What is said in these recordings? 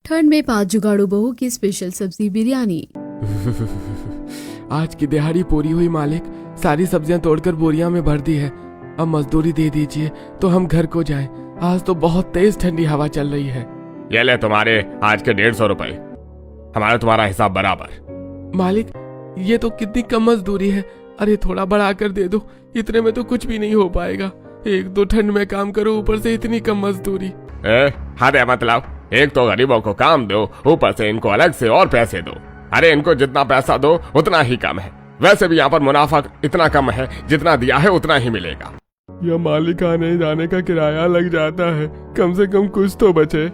ठंड में 5 जुगाड़ू बहू की स्पेशल सब्जी बिरयानी। आज की दिहाड़ी पूरी हुई मालिक, सारी सब्जियां तोड़कर बोरियां में भर दी है। अब मजदूरी दे दीजिए तो हम घर को जाएं। आज तो बहुत तेज ठंडी हवा चल रही है। ये ले तुम्हारे आज के 150 रुपए, हमारा तुम्हारा हिसाब बराबर। मालिक ये तो कितनी कम मजदूरी है, अरे थोड़ा बढ़ा कर दे दो, इतने में तो कुछ भी नहीं हो पाएगा। एक दो ठंड में काम करो, ऊपर से इतनी कम मजदूरी। हाँ मतलब एक तो गरीबों को काम दो, ऊपर से इनको अलग से और पैसे दो। अरे इनको जितना पैसा दो उतना ही कम है, वैसे भी यहाँ पर मुनाफा इतना कम है, जितना दिया है उतना ही मिलेगा। या मालिक आने जाने का किराया लग जाता है, कम से कम कुछ तो बचे।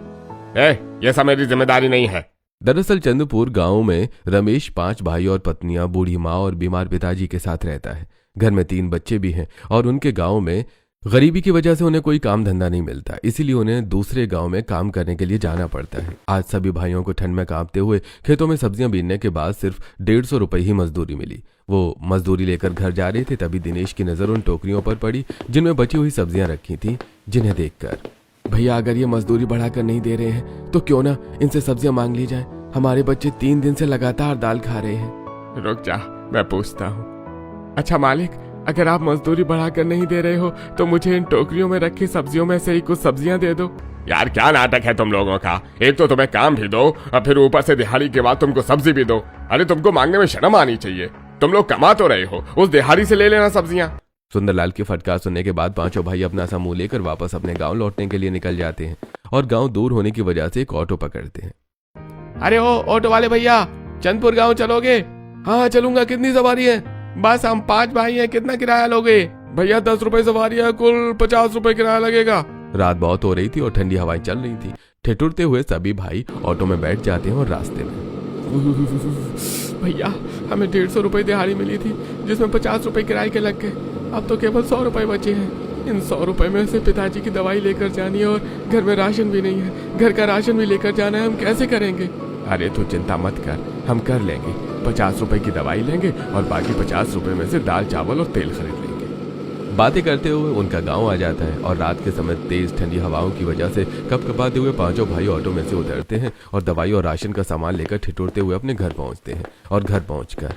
ये सब मेरी जिम्मेदारी नहीं है। दरअसल चंद्रपुर गांव में रमेश 5 भाई और पत्नियां, बूढ़ी माँ और बीमार पिताजी के साथ रहता है। घर में 3 बच्चे भी हैं और उनके गांव में गरीबी की वजह से उन्हें कोई काम धंधा नहीं मिलता, इसीलिए उन्हें दूसरे गांव में काम करने के लिए जाना पड़ता है। आज सभी भाइयों को ठंड में कांपते हुए खेतों में सब्जियां बीनने के बाद सिर्फ 150 रुपए ही मजदूरी मिली। वो मजदूरी लेकर घर जा रहे थे, तभी दिनेश की नजर उन टोकरियों पर पड़ी जिनमें बची हुई सब्जियां रखी थी, जिन्हें देखकर, भैया अगर ये मजदूरी बढ़ाकर नहीं दे रहे हैं तो क्यों ना इनसे सब्जियां मांग ली जाए। हमारे बच्चे 3 दिन से लगातार दाल खा रहे हैं। रुक जा, मैं पूछता हूँ। अच्छा मालिक, अगर आप मजदूरी बढ़ाकर नहीं दे रहे हो तो मुझे इन टोकरियों में रखी सब्जियों में से ही कुछ सब्जियां दे दो। यार क्या नाटक है तुम लोगों का, एक तो तुम्हें काम भी दो और फिर ऊपर से दिहाड़ी के बाद तुमको सब्जी भी दो। अरे तुमको मांगने में शर्म आनी चाहिए, तुम लोग कमा तो रहे हो, उस दिहाड़ी से ले लेना सब्जियां। सुंदरलाल की फटकार सुनने के बाद पांचों भाई अपना सा मुंह लेकर वापस अपने गांव लौटने के लिए निकल जाते हैं और गांव दूर होने की वजह से एक ऑटो पकड़ते हैं। अरे ओ ऑटो वाले भैया, चंदपुर गांव चलोगे? हाँ चलूंगा, कितनी सवारी है? बस हम 5 भाई हैं, कितना किराया लोगे? भैया 10 रुपए सवारी है, कुल 50 रुपए किराया लगेगा। रात बहुत हो रही थी और ठंडी हवाएं चल रही थी। ठिठुरते हुए सभी भाई ऑटो में बैठ जाते हैं और रास्ते में, भैया हमें 150 रुपए दिहाड़ी मिली थी, जिसमें 50 रुपए किराए के लग गए। अब तो केवल 100 रुपए बचे हैं। इन 100 रुपए में से पिताजी की दवाई लेकर जानी है और घर में राशन भी नहीं है, घर का राशन भी लेकर जाना है, हम कैसे करेंगे? अरे तू चिंता मत कर, हम कर लेंगे। 50 रुपए की दवाई लेंगे और बाकी 50 रुपए में से दाल चावल और तेल खरीद लेंगे। बातें करते हुए उनका गांव आ जाता है और रात के समय तेज ठंडी हवाओं की वजह से कपकपाते हुए पांचों भाई ऑटो में से उतरते हैं और दवाई और राशन का सामान लेकर ठिठुरते हुए अपने घर पहुंचते हैं। और घर पहुंचकर,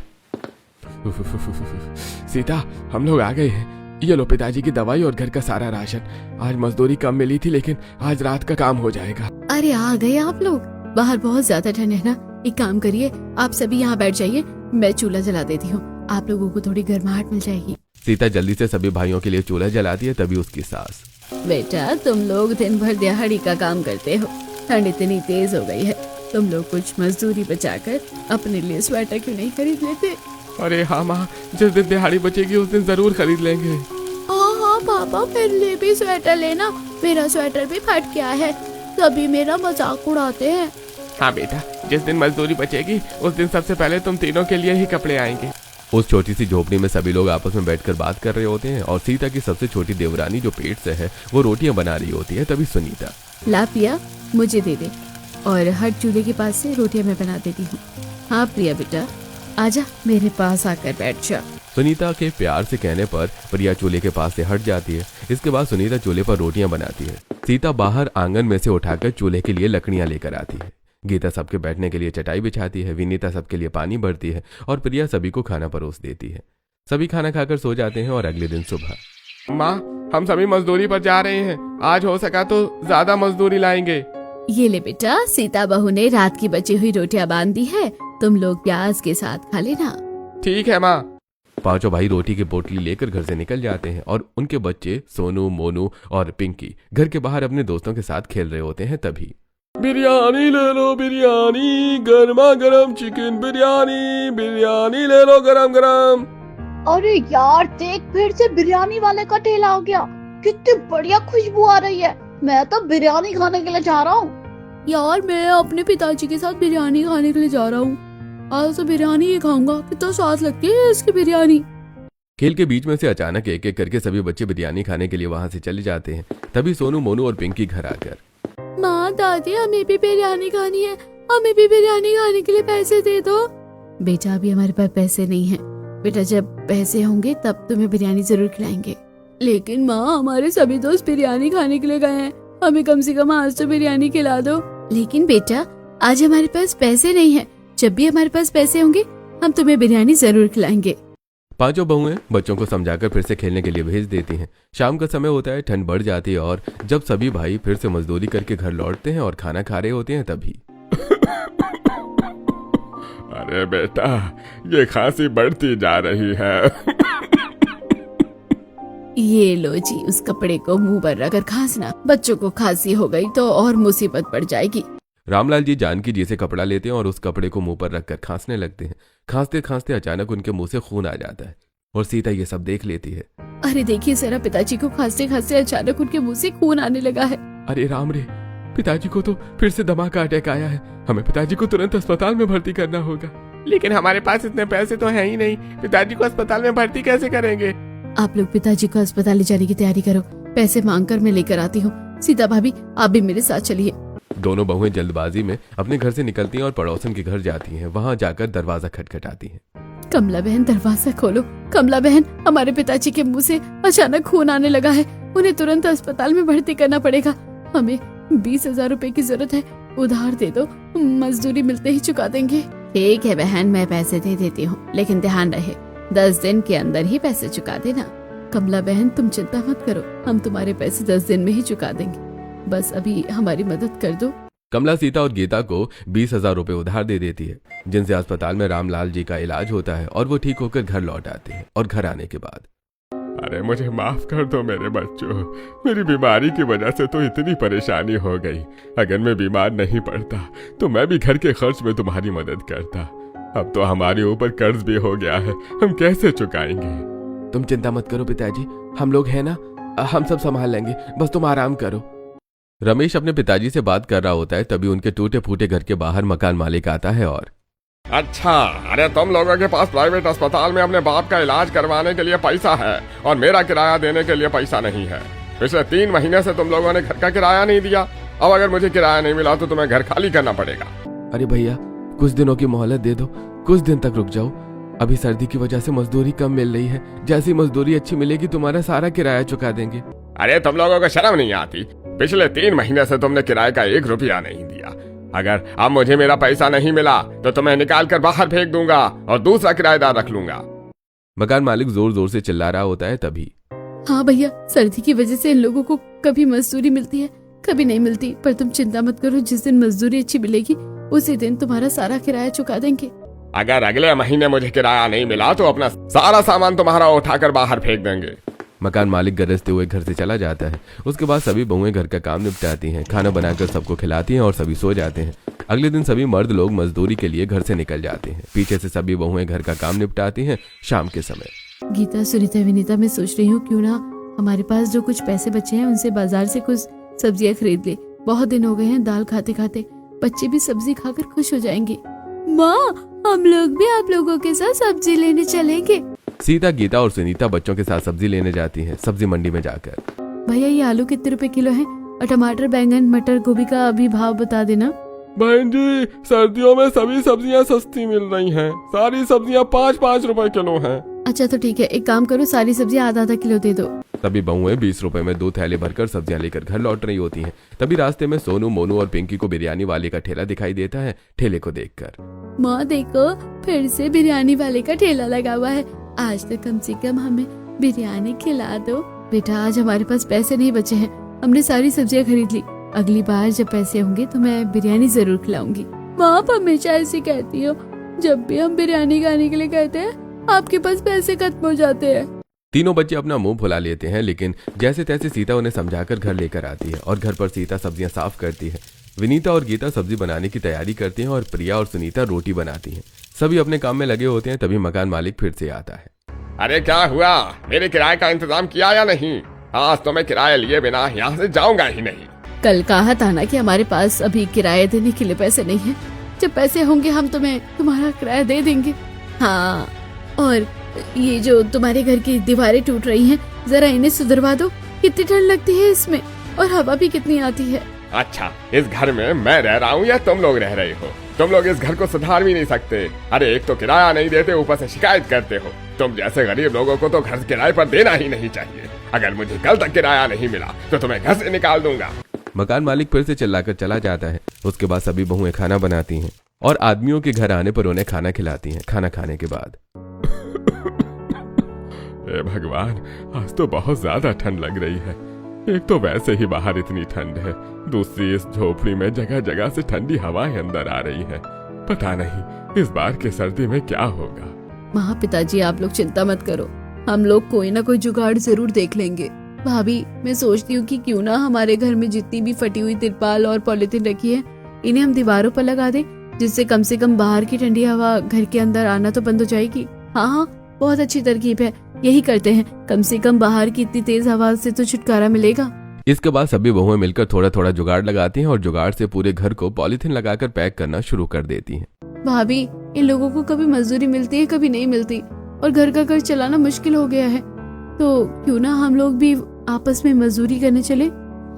सीता हम लोग आ गए हैं, ये लो पिताजी की दवाई और घर का सारा राशन। आज मजदूरी कम मिली थी लेकिन आज रात का काम हो जाएगा। अरे आ गए आप लोग, बाहर बहुत ज्यादा ठंड है ना। एक काम करिए, आप सभी यहाँ बैठ जाइए, मैं चूल्हा जला देती हूँ, आप लोगों को थोड़ी गर्माहट मिल जाएगी। सीता जल्दी से सभी भाइयों के लिए चूल्हा जलाती है। तभी उसकी सास, बेटा तुम लोग दिन भर दिहाड़ी का काम करते हो, ठंड इतनी तेज हो गई है, तुम लोग कुछ मजदूरी बचाकर अपने लिए स्वेटर क्यों नहीं खरीद लेते? अरे हाँ माँ, जिस दिन दिहाड़ी बचेगी उस दिन जरूर खरीद लेंगे। हाँ पापा, मेरे लिए भी स्वेटर लेना, मेरा स्वेटर भी फट गया है, सभी मेरा मजाक उड़ाते हैं। हाँ बेटा, जिस दिन मजदूरी बचेगी उस दिन सबसे पहले तुम तीनों के लिए ही कपड़े आएंगे। उस छोटी सी झोपड़ी में सभी लोग आपस में बैठकर बात कर रहे होते हैं और सीता की सबसे छोटी देवरानी जो पेट से है वो रोटियां बना रही होती है। तभी सुनीता, ला प्रिया मुझे दे दे, और हर चूल्हे के पास से रोटियां मैं बना देती हूँ। हाँ प्रिया बेटा, आजा मेरे पास आकर बैठ जा। सुनीता के प्यार से कहने पर प्रिया चूल्हे के पास से हट जाती है। इसके बाद सुनीता चूल्हे पर रोटियां बनाती है। सीता बाहर आंगन में से उठाकर चूल्हे के लिए लकड़ियां लेकर आती है। गीता सबके बैठने के लिए चटाई बिछाती है। विनीता सबके लिए पानी भरती है और प्रिया सभी को खाना परोस देती है। सभी खाना खाकर सो जाते हैं और अगले दिन सुबह, माँ हम सभी मजदूरी पर जा रहे हैं, आज हो सका तो ज्यादा मजदूरी लाएंगे। ये ले बेटा, सीता बहू ने रात की बची हुई रोटियां बांध दी है, तुम लोग प्याज के साथ खा लेना। ठीक है माँ। पांचों भाई रोटी की पोटली लेकर घर से निकल जाते हैं और उनके बच्चे सोनू, मोनू और पिंकी घर के बाहर अपने दोस्तों के साथ खेल रहे होते हैं। तभी, बिरयानी ले लो बिरयानी, गर्मा गर्म चिकन बिरयानी, बिरयानी ले लो गरम गरम। अरे यार देख, फिर से बिरयानी वाले का ठेला आ गया, कितनी बढ़िया खुशबू आ रही है, मैं तो बिरयानी खाने के लिए जा रहा हूँ। यार मैं अपने पिताजी के साथ बिरयानी खाने के लिए जा रहा हूँ, आज तो बिरयानी ही खाऊंगा, कितना स्वाद लगती है इसकी बिरयानी। खेल के बीच में से अचानक एक एक करके सभी बच्चे बिरयानी खाने के लिए वहां से चले जाते हैं। तभी सोनू, मोनू और पिंकी घर आकर, माँ दादी हमें भी बिरयानी खानी है, हमें भी बिरयानी खाने के लिए पैसे दे दो। बेटा अभी हमारे पास पैसे नहीं है बेटा, जब पैसे होंगे तब तुम्हें बिरयानी जरूर खिलाएंगे। लेकिन माँ हमारे सभी दोस्त बिरयानी खाने के लिए गए हैं, हमें कम से कम आज तो बिरयानी खिला दो। लेकिन बेटा आज हमारे पास पैसे नहीं है, जब भी हमारे पास पैसे होंगे हम तुम्हें बिरयानी जरूर खिलाएंगे। पांचों बहुएं बच्चों को समझाकर फिर से खेलने के लिए भेज देती हैं। शाम का समय होता है, ठंड बढ़ जाती है और जब सभी भाई फिर से मजदूरी करके घर लौटते हैं और खाना खा रहे होते हैं तभी अरे बेटा, ये खांसी बढ़ती जा रही है। ये लो जी, उस कपड़े को मुंह पर रखकर खांसना, बच्चों को खांसी हो गई तो और मुसीबत पड़ जाएगी। रामलाल जी जानकी जी से कपड़ा लेते हैं और उस कपड़े को मुंह पर रखकर खांसने लगते हैं। खांसते खांसते अचानक उनके मुंह से खून आ जाता है और सीता ये सब देख लेती है। अरे देखिए जरा, पिताजी को खांसते खांसते अचानक उनके मुंह से खून आने लगा है। अरे राम रे, पिताजी को तो फिर से दमा का अटैक आया है। हमें पिताजी को तुरंत अस्पताल में भर्ती करना होगा। लेकिन हमारे पास इतने पैसे तो हैं ही नहीं, पिताजी को अस्पताल में भर्ती कैसे करेंगे? आप लोग पिताजी को अस्पताल ले जाने की तैयारी करो, पैसे मांग कर मैं लेकर आती हूँ। सीता भाभी आप भी मेरे साथ चलिए। दोनों बहुएं जल्दबाजी में अपने घर से निकलती हैं और पड़ोसन के घर जाती हैं। वहां जाकर दरवाजा खटखटाती हैं। कमला बहन दरवाजा खोलो। कमला बहन, हमारे पिताजी के मुंह से अचानक खून आने लगा है, उन्हें तुरंत अस्पताल में भर्ती करना पड़ेगा। हमें 20,000 रुपए की जरूरत है, उधार दे दो, मजदूरी मिलते ही चुका देंगे। ठीक है बहन, मैं पैसे दे देती हूँ, लेकिन ध्यान रहे 10 दिन के अंदर ही पैसे चुका देना। कमला बहन तुम चिंता मत करो, हम तुम्हारे पैसे 10 दिन में ही चुका देंगे, बस अभी हमारी मदद कर दो। कमला सीता और गीता को 20,000 रुपए उधार दे देती है, जिनसे अस्पताल में रामलाल जी का इलाज होता है और वो ठीक होकर घर लौट आते हैं। और घर आने के बाद, अरे मुझे माफ कर दो मेरे बच्चों, मेरी बीमारी की वजह से तो इतनी परेशानी हो गई। अगर मैं बीमार नहीं पड़ता तो मैं भी घर के खर्च में तुम्हारी मदद करता। अब तो हमारे ऊपर कर्ज भी हो गया है, हम कैसे चुकाएंगे? तुम चिंता मत करो पिताजी, हम लोग हैं ना, हम सब संभाल लेंगे, बस तुम आराम करो। रमेश अपने पिताजी से बात कर रहा होता है, तभी उनके टूटे फूटे घर के बाहर मकान मालिक आता है और अच्छा, अरे तुम लोगों के पास प्राइवेट अस्पताल में अपने बाप का इलाज करवाने के लिए पैसा है और मेरा किराया देने के लिए पैसा नहीं है। पिछले 3 महीने से तुम लोगों ने घर का किराया नहीं दिया। अब अगर मुझे किराया नहीं मिला तो तुम्हें घर खाली करना पड़ेगा। अरे भैया, कुछ दिनों की मोहलत दे दो, कुछ दिन तक रुक जाओ। अभी सर्दी की वजह से मजदूरी कम मिल रही है, जैसी मजदूरी अच्छी मिलेगी तुम्हारा सारा किराया चुका देंगे। अरे तुम लोगों को शर्म नहीं आती? पिछले 3 महीने से तुमने किराए का 1 रुपया नहीं दिया। अगर अब मुझे मेरा पैसा नहीं मिला तो तुम्हें निकाल कर बाहर फेंक दूंगा और दूसरा किराएदार रख लूंगा। मकान मालिक जोर जोर से चिल्ला रहा होता है। तभी हाँ भैया, सर्दी की वजह से इन लोगों को कभी मजदूरी मिलती है, कभी नहीं मिलती, पर तुम चिंता मत करो, जिस दिन मजदूरी अच्छी मिलेगी उसी दिन तुम्हारा सारा किराया चुका देंगे। अगर अगले महीने मुझे किराया नहीं मिला तो अपना सारा सामान तुम्हारा उठाकर बाहर फेंक देंगे। मकान मालिक गरजते हुए घर से चला जाता है। उसके बाद सभी बहुएं घर का काम निपटाती हैं, खाना बनाकर सबको खिलाती हैं और सभी सो जाते हैं। अगले दिन सभी मर्द लोग मजदूरी के लिए घर से निकल जाते हैं। पीछे से सभी बहुएं घर का काम निपटाती हैं। शाम के समय गीता, सुनीता, विनीता, मैं सोच रही हूँ क्यों ना हमारे पास जो कुछ पैसे बचे हैं उनसे बाजार से कुछ सब्जियाँ खरीद ले। बहुत दिन हो गए हैं दाल खाते खाते, बच्चे भी सब्जी खाकर खुश हो जाएंगे। माँ, हम लोग भी आप लोगों के साथ सब्जी लेने चलेंगे। सीता, गीता और सुनीता बच्चों के साथ सब्जी लेने जाती हैं। सब्जी मंडी में जाकर, भैया ये आलू कितने रुपए किलो है? और टमाटर, बैंगन, मटर, गोभी का अभी भाव बता देना। बहन जी, सर्दियों में सभी सब्जियां सस्ती मिल रही हैं। सारी सब्जियां 5-5 रुपए किलो हैं। अच्छा तो ठीक है, एक काम करो, सारी सब्जियां आधा किलो दे दो। तभी बहुएं 20 रुपए में 2 थैले भरकर सब्जियां लेकर घर लौट रही होती हैं। तभी रास्ते में सोनू, मोनू और पिंकी को बिरयानी वाले का ठेला दिखाई देता है। ठेले को देखकर, माँ देखो, फिर से बिरयानी वाले का ठेला लगा हुआ है, आज तो कम से कम हमें बिरयानी खिला दो। बेटा, आज हमारे पास पैसे नहीं बचे हैं, हमने सारी सब्जियां खरीद ली, अगली बार जब पैसे होंगे तो मैं बिरयानी जरूर खिलाऊंगी। माँ आप हमेशा ऐसे कहती हो, जब भी हम बिरयानी खाने के लिए कहते हैं आपके पास पैसे खत्म हो जाते हैं। तीनों बच्चे अपना मुंह फुला लेते हैं, लेकिन जैसे तैसे सीता उन्हें समझाकर घर लेकर आती है और घर पर सीता सब्जियां साफ करती है। विनीता और गीता सब्जी बनाने की तैयारी करती हैं और प्रिया और सुनीता रोटी बनाती हैं। सभी अपने काम में लगे होते हैं। तभी मकान मालिक फिर से आता है। अरे क्या हुआ, मेरे किराए का इंतजाम किया या नहीं? आज तो मैं किराया लिए बिना यहाँ से जाऊंगा ही नहीं। कल कहा था ना कि हमारे पास अभी किराया देने के लिए पैसे नहीं है, जब पैसे होंगे हम तुम्हें तुम्हारा किराया दे देंगे। हाँ, और ये जो तुम्हारे घर की दीवारें टूट रही हैं, जरा इन्हें सुधरवा दो, कितनी ठंड लगती है इसमें और हवा भी कितनी आती है। अच्छा, इस घर में मैं रह रहा हूँ या तुम लोग रह रहे हो? तुम लोग इस घर को सुधार भी नहीं सकते। अरे एक तो किराया नहीं देते, ऊपर से शिकायत करते हो। तुम जैसे गरीब लोगों को तो घर किराए पर देना ही नहीं चाहिए। अगर मुझे कल तक किराया नहीं मिला तो तुम्हें घर से निकाल दूंगा। मकान मालिक फिर से चिल्लाकर चला जाता है। उसके बाद सभी बहुएं खाना बनाती हैं और आदमियों के घर आने पर उन्हें खाना खिलाती हैं। खाना खाने के बाद हे भगवान, आज तो बहुत ज्यादा ठंड लग रही है। एक तो वैसे ही बाहर इतनी ठंड है, दूसरी इस झोपड़ी में जगह जगह से ठंडी हवाएं अंदर आ रही है। पता नहीं इस बार की सर्दी में क्या होगा। माँ पिताजी आप लोग चिंता मत करो, हम लोग कोई ना कोई जुगाड़ जरूर देख लेंगे। भाभी मैं सोचती हूँ कि क्यों ना हमारे घर में जितनी भी फटी हुई तिरपाल और पॉलिथीन रखी है इन्हें हम दीवारों पर लगा दें, जिससे कम से कम बाहर की ठंडी हवा घर के अंदर आना तो बंद हो जाएगी। हाँ, बहुत अच्छी तरकीब है, यही करते हैं। कम से कम बाहर की इतनी तेज हवा से तो छुटकारा मिलेगा। इसके बाद सभी बहुएं मिलकर थोड़ा थोड़ा जुगाड़ लगाती हैं और जुगाड़ से पूरे घर को पॉलिथीन लगाकर पैक करना शुरू कर देती हैं। भाभी इन लोगों को कभी मजदूरी मिलती है कभी नहीं मिलती, और घर का खर्च चलाना मुश्किल हो गया है, तो क्यों ना हम लोग भी आपस में मजदूरी करने चले।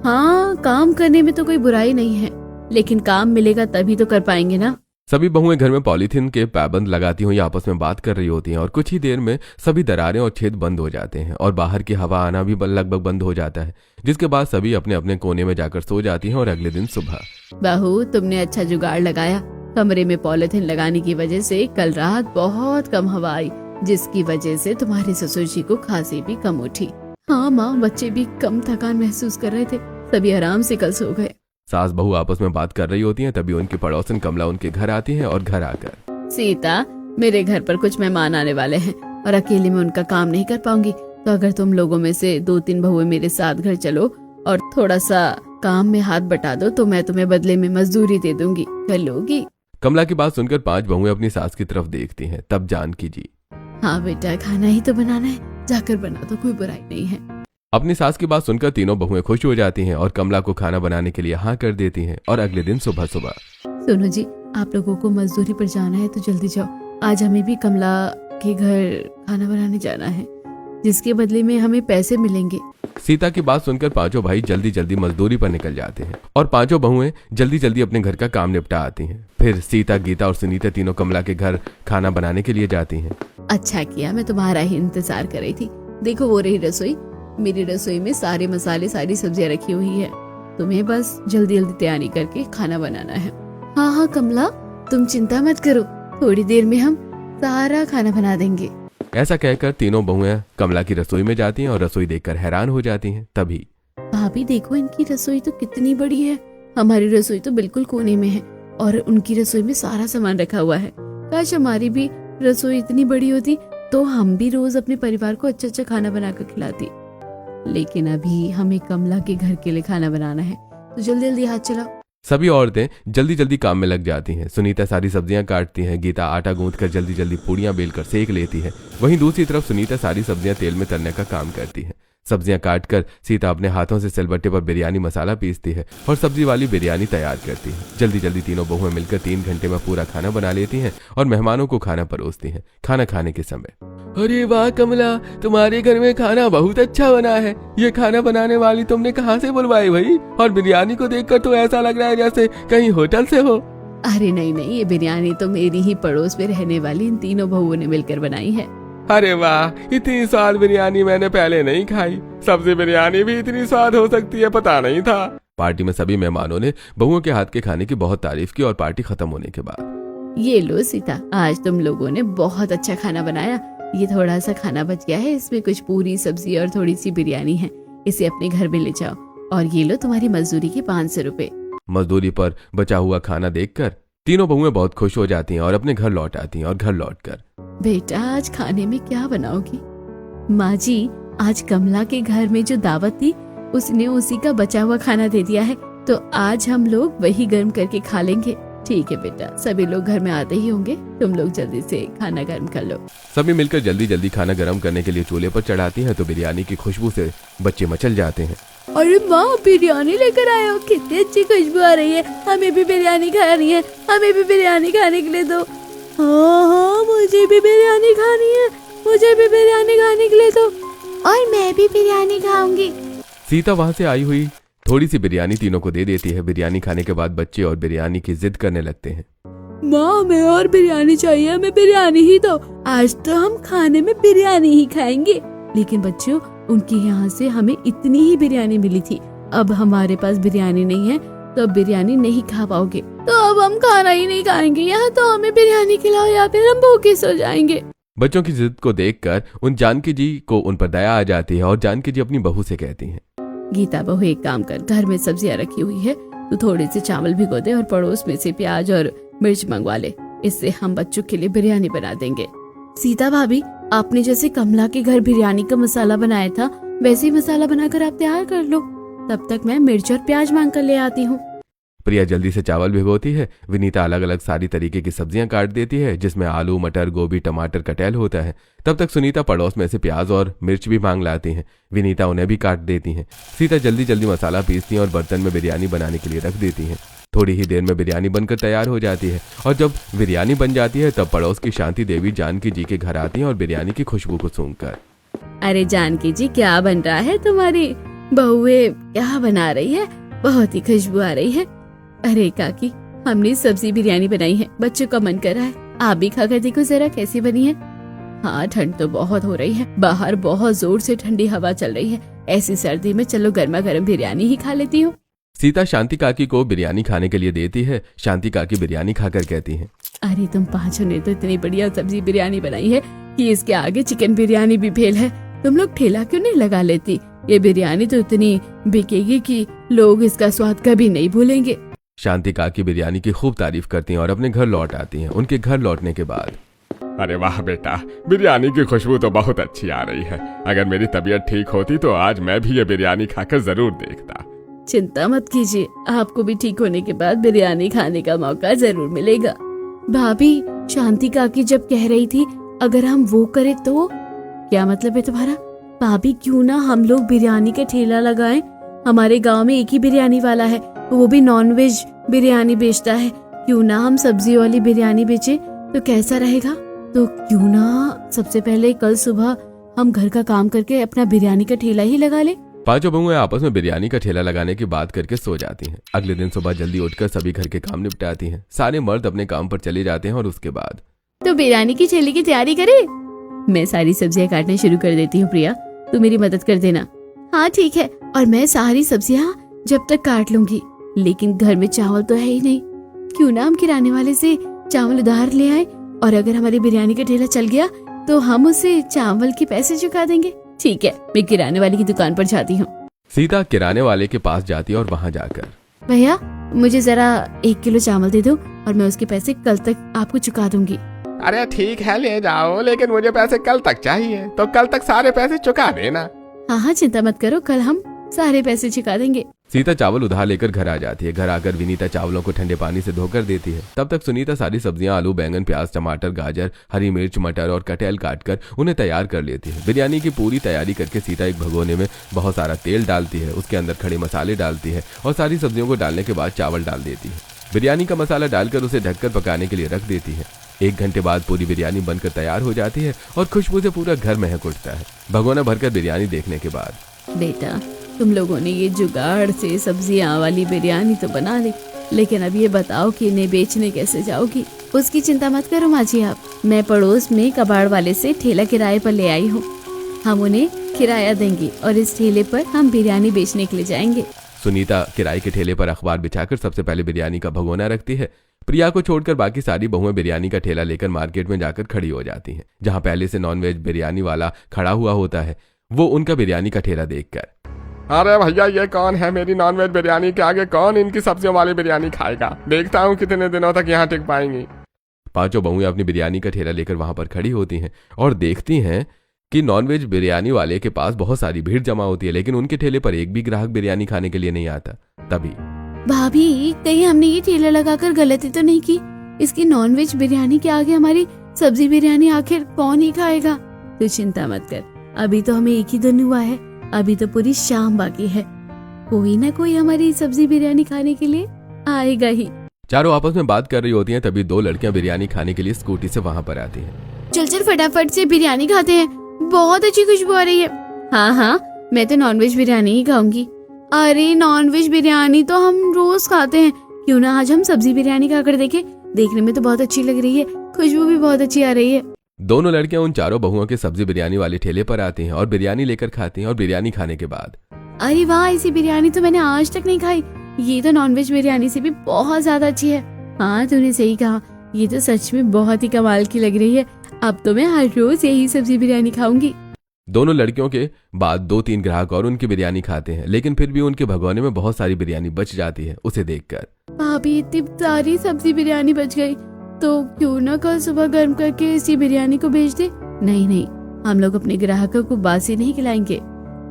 हाँ, काम करने में तो कोई बुराई नहीं है, लेकिन काम मिलेगा तभी तो कर पाएंगे ना। सभी बहुएं घर में पॉलीथीन के पाबंद लगाती हुई आपस में बात कर रही होती हैं और कुछ ही देर में सभी दरारें और छेद बंद हो जाते हैं और बाहर की हवा आना भी लगभग बंद हो जाता है, जिसके बाद सभी अपने अपने कोने में जाकर सो जाती हैं। और अगले दिन सुबह, बहू तुमने अच्छा जुगाड़ लगाया। कमरे में पॉलिथीन लगाने की वजह से कल रात बहुत कम हवा आई, जिसकी वजह से तुम्हारे ससुर जी को खांसी भी कम उठी। हाँ माँ, बच्चे भी कम थकान महसूस कर रहे थे, सभी आराम से कल सो गए। सास बहू आपस में बात कर रही होती हैं, तभी उनकी पड़ोसन कमला उनके घर आती है और घर आकर, सीता मेरे घर पर कुछ मेहमान आने वाले हैं और अकेले में उनका काम नहीं कर पाऊंगी, तो अगर तुम लोगों में से 2-3 बहुएं मेरे साथ घर चलो और थोड़ा सा काम में हाथ बटा दो तो मैं तुम्हें बदले में मजदूरी दे दूंगी, कर लोगी? कमला की बात सुनकर 5 बहुएं अपनी सास की तरफ देखती हैं। तब जानकी जी, हाँ बेटा, खाना ही तो बनाना है, जाकर बना दो, कोई बुराई नहीं है। अपनी सास की बात सुनकर तीनों बहुएं खुश हो जाती हैं और कमला को खाना बनाने के लिए हाँ कर देती हैं। और अगले दिन सुबह सुबह, सुनो जी, आप लोगों को मजदूरी पर जाना है तो जल्दी जाओ, आज हमें भी कमला के घर खाना बनाने जाना है, जिसके बदले में हमें पैसे मिलेंगे। सीता की बात सुनकर 5 भाई जल्दी जल्दी मजदूरी पर निकल जाते हैं और 5 बहुएं जल्दी जल्दी अपने घर का काम निपटा आती हैं। फिर सीता, गीता और सुनीता तीनों कमला के घर खाना बनाने के लिए जाती हैं। अच्छा किया, मैं तुम्हारा ही इंतजार कर रही थी। देखो वो रही रसोई, मेरी रसोई में सारे मसाले सारी सब्जियां रखी हुई है, तुम्हें बस जल्दी जल्दी तैयारी करके खाना बनाना है। हाँ हाँ कमला, तुम चिंता मत करो, थोड़ी देर में हम सारा खाना बना देंगे। ऐसा कहकर तीनों बहुएं कमला की रसोई में जाती हैं और रसोई देखकर हैरान हो जाती हैं। तभी, भाभी देखो इनकी रसोई तो कितनी बड़ी है, हमारी रसोई तो बिल्कुल कोने में है और उनकी रसोई में सारा सामान रखा हुआ है। काश हमारी भी रसोई इतनी बड़ी होती तो हम भी रोज अपने परिवार को अच्छा अच्छा खाना बनाकर खिलाती, लेकिन अभी हमें कमला के घर के लिए खाना बनाना है, तो जल्दी जल्दी हाथ चलाओ। सभी औरतें जल्दी जल्दी काम में लग जाती हैं। सुनीता सारी सब्जियां काटती है, गीता आटा गूंथकर जल्दी जल्दी पूड़ियां बेलकर सेक लेती है। वहीं दूसरी तरफ सुनीता सारी सब्जियां तेल में तलने का काम करती है। सब्जियां काटकर सीता अपने हाथों से सिलबट्टे पर बिरयानी मसाला पीसती है और सब्जी वाली बिरयानी तैयार करती है। जल्दी जल्दी तीनों बहुएं मिलकर 3 घंटे में पूरा खाना बना लेती हैं और मेहमानों को खाना परोसती हैं। खाना खाने के समय, अरे वाह कमला, तुम्हारे घर में खाना बहुत अच्छा बना है, ये खाना बनाने वाली तुमने कहाँ से बुलवाई भाई? और बिरयानी को देखकर तो ऐसा लग रहा है जैसे कहीं होटल से हो। अरे नहीं नहीं, ये बिरयानी तो मेरी ही पड़ोस में रहने वाली इन तीनों बहुओं ने मिलकर बनाई है। अरे वाह, इतनी स्वाद बिरयानी मैंने पहले नहीं खाई। सब्जी बिरयानी भी इतनी स्वाद हो सकती है, पता नहीं था। पार्टी में सभी मेहमानों ने बहुओं के हाथ के खाने की बहुत तारीफ की और पार्टी खत्म होने के बाद, ये लो सीता, आज तुम लोगों ने बहुत अच्छा खाना बनाया। ये थोड़ा सा खाना बच गया है, इसमें कुछ पूरी सब्जी और थोड़ी सी बिरयानी है, इसे अपने घर में ले जाओ और ये लो तुम्हारी मजदूरी के 500 रुपए। मजदूरी पर बचा हुआ खाना देखकर तीनों बहुएं बहुत खुश हो जाती हैं और अपने घर लौट आती हैं। और घर लौटकर, बेटा आज खाने में क्या बनाओगी? माँ जी, आज कमला के घर में जो दावत थी उसने उसी का बचा हुआ खाना दे दिया है, तो आज हम लोग वही गर्म करके खा लेंगे। ठीक है बेटा, सभी लोग घर में आते ही होंगे, तुम लोग जल्दी से खाना गर्म कर लो। सभी मिलकर जल्दी जल्दी खाना गर्म करने के लिए चूल्हे पर चढ़ाती हैं तो बिरयानी की खुशबू से बच्चे मचल जाते हैं। अरे माँ, बिरयानी लेकर आए हो, कितनी अच्छी खुशबू आ रही है, हमें भी बिरयानी खानी है, हमें भी बिरयानी खाने के लिए दो। हाँ हाँ, मुझे भी बिरयानी खानी है, मुझे भी बिरयानी खाने के लिए दो। और मैं भी बिरयानी खाऊंगी। सीता वहाँ से आई हुई थोड़ी सी बिरयानी तीनों को दे देती है। बिरयानी खाने के बाद बच्चे और बिरयानी की जिद करने लगते हैं। माँ हमें और बिरयानी चाहिए, हमें बिरयानी ही दो, आज तो हम खाने में बिरयानी ही खाएंगे। लेकिन बच्चों, उनके यहाँ से हमें इतनी ही बिरयानी मिली थी, अब हमारे पास बिरयानी नहीं है, तो अब बिरयानी नहीं खा पाओगे। तो अब हम खाना ही नहीं खाएंगे, यहाँ तो हमें बिरयानी खिलाओ या फिर हम भूखे सो जाएंगे। बच्चों की जिद को देखकर उन जानकी जी को उन पर दया आ जाती है और जानकी जी अपनी बहू से कहती हैं, गीता बहू एक काम कर, घर में सब्जियां रखी हुई है, तू थोड़े से चावल भिगो दे और पड़ोस में से प्याज और मिर्च मंगवा ले, इससे हम बच्चों के लिए बिरयानी बना देंगे। सीता भाभी, आपने जैसे कमला के घर बिरयानी का मसाला बनाया था वैसे ही मसाला बनाकर आप तैयार कर लो, तब तक मैं मिर्च और प्याज मांग कर ले आती हूँ। प्रिया जल्दी से चावल भिगोती है। विनीता अलग अलग सारी तरीके की सब्जियां काट देती है जिसमें आलू, मटर, गोभी, टमाटर, कटहल होता है। तब तक सुनीता पड़ोस में से प्याज और मिर्च भी मांग लाती हैं। विनीता उन्हें भी काट देती हैं। सीता जल्दी जल्दी मसाला पीसती हैं और बर्तन में बिरयानी बनाने के लिए रख देती हैं। थोड़ी ही देर में बिरयानी बनकर तैयार हो जाती है और जब बिरयानी बन जाती है तब पड़ोस की शांति देवी जानकी जी के घर आती हैं और बिरयानी की खुशबू को सूंघकर, अरे जानकी जी, क्या बन रहा है? तुम्हारी बहुए क्या बना रही है? बहुत ही खुशबू आ रही है। अरे काकी, हमने सब्जी बिरयानी बनाई है, बच्चों का मन कर रहा है, आप भी खाकर देखो जरा कैसी बनी है। हाँ, ठंड तो बहुत हो रही है, बाहर बहुत जोर से ठंडी हवा चल रही है, ऐसी सर्दी में चलो गर्मा गर्म बिरयानी ही खा लेती हूँ। सीता शांति काकी को बिरयानी खाने के लिए देती है। शांति काकी बिरयानी खाकर कहती हैं, अरे तुम पांचों ने तो इतनी बढ़िया सब्जी बिरयानी बनाई है कि इसके आगे चिकन बिरयानी भी फेल है। तुम लोग ठेला क्यों नहीं लगा लेती? ये बिरयानी तो इतनी बिकेगी कि लोग इसका स्वाद कभी नहीं भूलेंगे। शांति काकी बिरयानी की खूब तारीफ करती हैं और अपने घर लौट आती हैं। उनके घर लौटने के बाद, अरे वाह बेटा, बिरयानी की खुशबू तो बहुत अच्छी आ रही है। अगर मेरी तबीयत ठीक होती तो आज मैं भी ये बिरयानी खाकर जरूर देखता। चिंता मत कीजिए, आपको भी ठीक होने के बाद बिरयानी खाने का मौका जरूर मिलेगा। भाभी, शांति काकी जब कह रही थी अगर हम वो करें तो क्या मतलब है तुम्हारा? भाभी, क्यों ना हम लोग बिरयानी का ठेला लगाएं? हमारे गांव में एक ही बिरयानी वाला है, वो भी नॉनवेज बिरयानी बेचता है। क्यों ना हम सब्जी वाली बिरयानी बेचे तो कैसा रहेगा? तो क्यों ना सबसे पहले कल सुबह हम घर का काम करके अपना बिरयानी का ठेला ही लगा ले। पांचों बहुएं आपस में बिरयानी का ठेला लगाने की बात करके सो जाती हैं। अगले दिन सुबह जल्दी उठकर सभी घर के काम निपटाती हैं। सारे मर्द अपने काम पर चले जाते हैं और उसके बाद, तो बिरयानी की ठेले की तैयारी करे। मैं सारी सब्जियां काटने शुरू कर देती हूँ। प्रिया, तू मेरी मदद कर देना। हाँ ठीक है, और मैं सारी सब्जियां जब तक काट लूंगी। लेकिन घर में चावल तो है ही नहीं, क्यों ना हम किराने वाले से चावल उधार ले आए, और अगर हमारी बिरयानी का ठेला चल गया तो हम उसे चावल के पैसे चुका देंगे। ठीक है, मैं किराने वाले की दुकान पर जाती हूँ। सीता किराने वाले के पास जाती है और वहाँ जाकर, भैया, मुझे जरा 1 किलो चावल दे दो और मैं उसके पैसे कल तक आपको चुका दूंगी। अरे ठीक है, ले जाओ, लेकिन मुझे पैसे कल तक चाहिए, तो कल तक सारे पैसे चुका देना। हाँ हाँ, चिंता मत करो, कल हम सारे पैसे चुका देंगे। सीता चावल उधार लेकर घर आ जाती है। घर आकर विनीता चावलों को ठंडे पानी से धोकर देती है। तब तक सुनीता सारी सब्जियां, आलू, बैंगन, प्याज, टमाटर, गाजर, हरी मिर्च, मटर और कटहल काटकर उन्हें तैयार कर लेती है। बिरयानी की पूरी तैयारी करके सीता एक भगोने में बहुत सारा तेल डालती है, उसके अंदर खड़े मसाले डालती है और सारी सब्जियों को डालने के बाद चावल डाल देती है। बिरयानी का मसाला डालकर उसे ढककर पकाने के लिए रख देती है। 1 घंटे बाद पूरी बिरयानी बनकर तैयार हो जाती है और खुशबू से पूरा घर महक उठता है। भगोना भरकर बिरयानी देखने के बाद, बेटा, तुम लोगों ने ये जुगाड़ से सब्जियां वाली बिरयानी तो बना ली, लेकिन अब ये बताओ कि इन्हें बेचने कैसे जाओगी? उसकी चिंता मत करो माँ जी आप, मैं पड़ोस में कबाड़ वाले से ठेला किराए पर ले आई हूँ। हम उन्हें किराया देंगे और इस ठेले पर हम बिरयानी बेचने के लिए जाएंगे। सुनीता किराए के ठेले पर अखबार बिछाकर सबसे पहले बिरयानी का भगोना रखती है। प्रिया को छोड़कर बाकी सारी बहुएं बिरयानी का ठेला लेकर मार्केट में जाकर खड़ी हो जाती हैं। जहां पहले से नॉनवेज बिरयानी वाला खड़ा हुआ होता है, वो उनका बिरयानी का ठेला देखकर, अरे भैया, ये कौन है? मेरी नॉनवेज बिरयानी के आगे कौन इनकी सब्जियों वाली बिरयानी खाएगा? देखता हूँ कितने दिनों तक यहाँ टिक पाएंगी। पांचों बहुएं अपनी बिरयानी का ठेला लेकर वहां पर खड़ी होती हैं और देखती हैं कि नॉनवेज बिरयानी वाले के पास बहुत सारी भीड़ जमा होती है, लेकिन उनके ठेले पर एक भी ग्राहक बिरयानी खाने के लिए नहीं आता। तभी, भाभी, कहीं हमने ये ठेला लगाकर गलती तो नहीं की? इसकी नॉनवेज बिरयानी के आगे हमारी सब्जी बिरयानी आखिर कौन ही खाएगा? तू चिंता मत कर, अभी तो हमें एक ही दिन हुआ है, अभी तो पूरी शाम बाकी है, कोई ना कोई हमारी सब्जी बिरयानी खाने के लिए आएगा ही। चारों आपस में बात कर रही होती हैं, तभी 2 लड़कियां बिरयानी खाने के लिए स्कूटी से वहां पर आती हैं। चल चल फटाफट से बिरयानी खाते हैं, बहुत अच्छी खुशबू आ रही है। हाँ हाँ, मैं तो नॉनवेज बिरयानी ही खाऊंगी। अरे नॉनवेज बिरयानी तो हम रोज खाते हैं, क्यों ना आज हम सब्जी बिरयानी खाकर देखें? देखने में तो बहुत अच्छी लग रही है, खुशबू भी बहुत अच्छी आ रही है। दोनों लड़कियां उन चारों बहुओं के सब्जी बिरयानी वाले ठेले पर आती हैं और बिरयानी लेकर खाती हैं। और बिरयानी खाने के बाद, अरे वाह, ऐसी बिरयानी तो मैंने आज तक नहीं खाई, ये तो नॉनवेज बिरयानी से भी बहुत ज्यादा अच्छी है। हाँ तूने सही कहा, ये तो सच में बहुत ही कमाल की लग रही है। अब तो मैं हर रोज यही सब्जी बिरयानी खाऊंगी। दोनों लड़कियों के बाद 2-3 ग्राहक और उनकी बिरयानी खाते हैं, लेकिन फिर भी उनके भगोने में बहुत सारी बिरयानी बच जाती है। उसे देखकर भाभी इतनी सारी सब्जी बिरयानी बच गई, तो क्यों ना कल सुबह गर्म करके इसी बिरयानी को भेज दे। नहीं नहीं, हम लोग अपने ग्राहकों को बासी नहीं खिलाएंगे।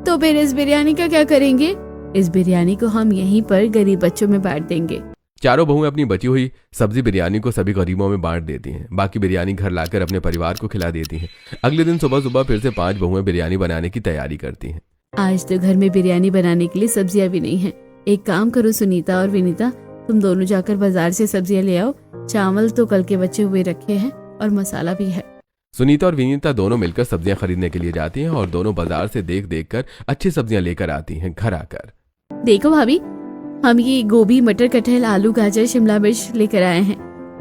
तो फिर इस बिरयानी का क्या करेंगे? इस बिरयानी को हम यहीं पर गरीब बच्चों में बांट देंगे। चारों बहुएं अपनी बची हुई सब्जी बिरयानी को सभी गरीबों में बांट देती हैं। बाकी बिरयानी घर लाकर अपने परिवार को खिला देती हैं। अगले दिन सुबह सुबह फिर से 5 बहुएं बिरयानी बनाने की तैयारी करती हैं। आज तो घर में बिरयानी बनाने के लिए सब्जियां भी नहीं है। एक काम करो सुनीता और विनीता, तुम दोनों जाकर बाजार से सब्जियां ले आओ। चावल तो कल के बचे हुए रखे हैं और मसाला भी है। सुनीता और विनीता दोनों मिलकर सब्जियां खरीदने के लिए जाती हैं और दोनों बाजार से देख देख कर अच्छी सब्जियां लेकर आती हैं। घर आकर देखो भाभी, हम ये गोभी, मटर, कटहल, आलू, गाजर, शिमला मिर्च लेकर आए हैं।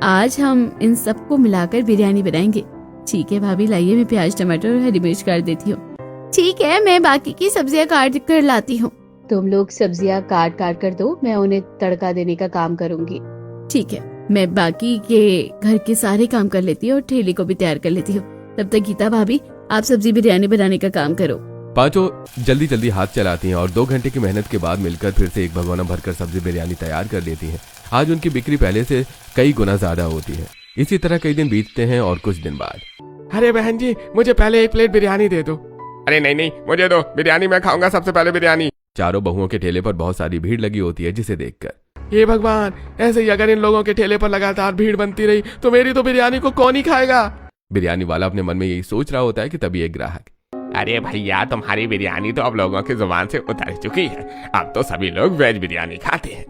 आज हम इन सबको मिलाकर बिरयानी बनाएंगे। ठीक है भाभी, लाइए मैं प्याज, टमाटर और हरी मिर्च काट देती हूँ। ठीक है, मैं बाकी की सब्जियां काट कर लाती हूँ। तुम लोग सब्जियां काट काट कर दो, मैं उन्हें तड़का देने का काम करूंगी। ठीक है, मैं बाकी के घर के सारे काम कर लेती हूँ और ठेले को भी तैयार कर लेती हूँ। तब तक गीता भाभी आप सब्जी बिरयानी बनाने का काम करो। पांचों जल्दी जल्दी हाथ चलाती हैं और 2 घंटे की मेहनत के बाद मिलकर फिर से एक भगोना भरकर सब्जी बिरयानी तैयार कर देती हैं। आज उनकी बिक्री पहले से कई गुना ज्यादा होती है। इसी तरह कई दिन बीतते हैं और कुछ दिन बाद अरे बहन जी, मुझे पहले 1 प्लेट बिरयानी दे दो। अरे नहीं नहीं, मुझे दो, बिरयानी मैं खाऊंगा सबसे पहले बिरयानी। चारों बहुओं के ठेले पर बहुत सारी भीड़ लगी होती है, जिसे देखकर हे भगवान, ऐसे ही अगर इन लोगों के ठेले पर लगातार भीड़ बनती रही तो मेरी तो बिरयानी को कौन ही खाएगा। बिरयानी वाला अपने मन में यही सोच रहा होता है कि तभी एक ग्राहक, अरे भैया, तुम्हारी बिरयानी तो अब लोगों की जुबान से उतर चुकी है। अब तो सभी लोग वेज बिरयानी खाते हैं।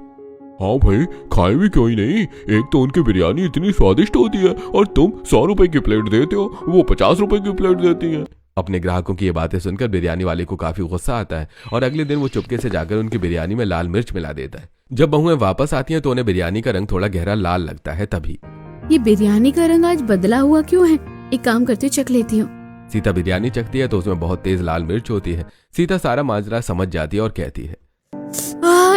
हाँ भाई, खाए भी क्यों ही नहीं। एक तो उनकी बिरयानी इतनी स्वादिष्ट होती है और तुम 100 रुपए की प्लेट देते हो, वो 50 रुपए की प्लेट देती है। अपने ग्राहकों की ये बातें सुनकर बिरयानी वाले को काफी गुस्सा आता है और अगले दिन वो चुपके से जाकर उनकी बिरयानी में लाल मिर्च मिला देता है। जब बहुएं वापस आती हैं तो उन्हें बिरयानी का रंग थोड़ा गहरा लाल लगता है। तभी ये बिरयानी का रंग आज बदला हुआ क्यों है? एक काम करती हूँ, चख लेती हूँ। सीता बिरयानी चखती है तो उसमें बहुत तेज लाल मिर्च होती है। सीता सारा माजरा समझ जाती है और कहती है,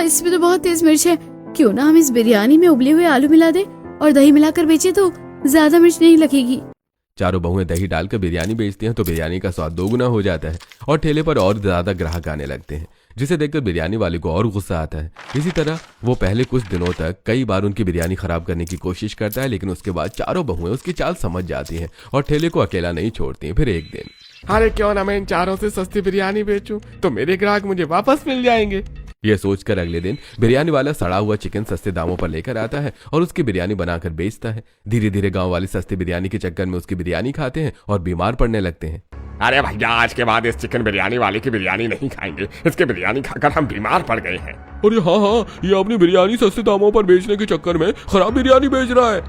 इसमें तो बहुत तेज मिर्च है। क्यों ना हम इस बिरयानी में उबले हुए आलू मिला दे और दही मिलाकर बेचे तो ज्यादा मिर्च नहीं लगेगी। चारों बहुएं दही डालकर बिरयानी बेचती हैं तो बिरयानी का स्वाद 2 गुना हो जाता है और ठेले पर और ज्यादा ग्राहक आने लगते हैं, जिसे देखकर बिरयानी वाले को और गुस्सा आता है। इसी तरह वो पहले कुछ दिनों तक कई बार उनकी बिरयानी खराब करने की कोशिश करता है, लेकिन उसके बाद चारों बहुएं उसकी चाल समझ जाती हैं और ठेले को अकेला नहीं छोड़ती हैं। फिर एक दिन, अरे क्यों ना मैं इन चारों से सस्ती बिरयानी बेचूं तो मेरे ग्राहक मुझे वापस मिल जाएंगे। यह सोचकर अगले दिन बिरयानी वाला सड़ा हुआ चिकन सस्ते दामों पर लेकर आता है और उसकी बिरयानी बनाकर बेचता है। धीरे धीरे गांव वाले सस्ती बिरयानी के चक्कर में उसकी बिरयानी खाते हैं और बीमार पड़ने लगते हैं। अरे भैया, आज के बाद इस चिकन बिरयानी वाले की बिरयानी नहीं खाएंगे। इसकी बिरयानी खाकर हम बीमार पड़ गए हैं। अरे हाँ, ये अपनी बिरयानी सस्ते दामों पर बेचने के चक्कर में खराब बिरयानी बेच रहा है।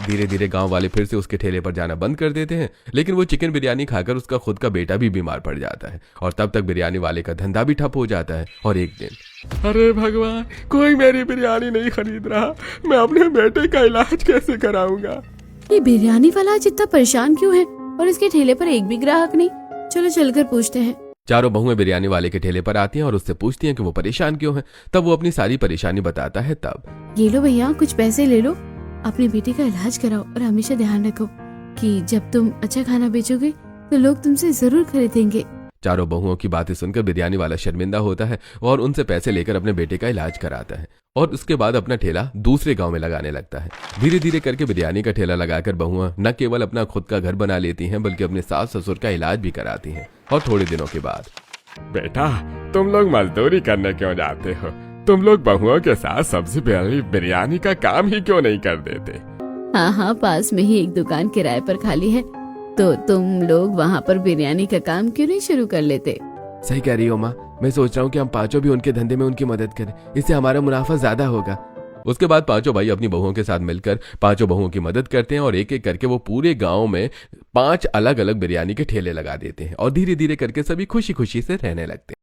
धीरे धीरे गांव वाले फिर से उसके ठेले पर जाना बंद कर देते हैं, लेकिन वो चिकन बिरयानी खाकर उसका खुद का बेटा भी बीमार पड़ जाता है और तब तक बिरयानी वाले का धंधा भी ठप हो जाता है। और एक दिन, अरे भगवान, कोई मेरी बिरयानी नहीं खरीद रहा। मैं अपने बेटे का इलाज कैसे कराऊंगा? ये बिरयानी वाला आज इतना परेशान क्यों है और इसके ठेले पर एक भी ग्राहक नहीं? चलो चलकर पूछते हैं। चारों बहुएं बिरयानी वाले के ठेले पर आती हैं और उससे पूछती हैं कि वो परेशान क्यों है। तब वो अपनी सारी परेशानी बताता है। तब, ये लो भैया, कुछ पैसे ले लो, अपने बेटे का इलाज कराओ और हमेशा ध्यान रखो कि जब तुम अच्छा खाना बेचोगे तो लोग तुमसे जरूर खरीदेंगे। चारों बहुओं की बातें सुनकर बिरयानी वाला शर्मिंदा होता है और उनसे पैसे लेकर अपने बेटे का इलाज कराता है और उसके बाद अपना ठेला दूसरे गांव में लगाने लगता है। धीरे धीरे करके बिरयानी का ठेला लगाकर बहुआं न केवल अपना खुद का घर बना लेती हैं बल्कि अपने सास ससुर का इलाज भी कराती हैं। और थोड़े दिनों के बाद, बेटा, तुम लोग मजदूरी करने क्यों जाते हो? तुम लोग बहुओं के साथ सब्जी बिरयानी का काम ही क्यों नहीं कर देते? हाँ, पास में ही एक दुकान किराए पर खाली है, तो तुम लोग वहाँ पर बिरयानी का काम क्यों नहीं शुरू कर लेते? सही कह रही हो माँ, मैं सोच रहा हूँ कि हम पांचों भी उनके धंधे में उनकी मदद करें, इससे हमारा मुनाफा ज्यादा होगा। उसके बाद पांचों भाई अपनी बहुओं के साथ मिलकर पांचों बहुओं की मदद करते हैं और एक एक करके वो पूरे गांव में 5 अलग अलग बिरयानी के ठेले लगा देते हैं और धीरे धीरे करके सभी खुशी खुशी से रहने लगते हैं।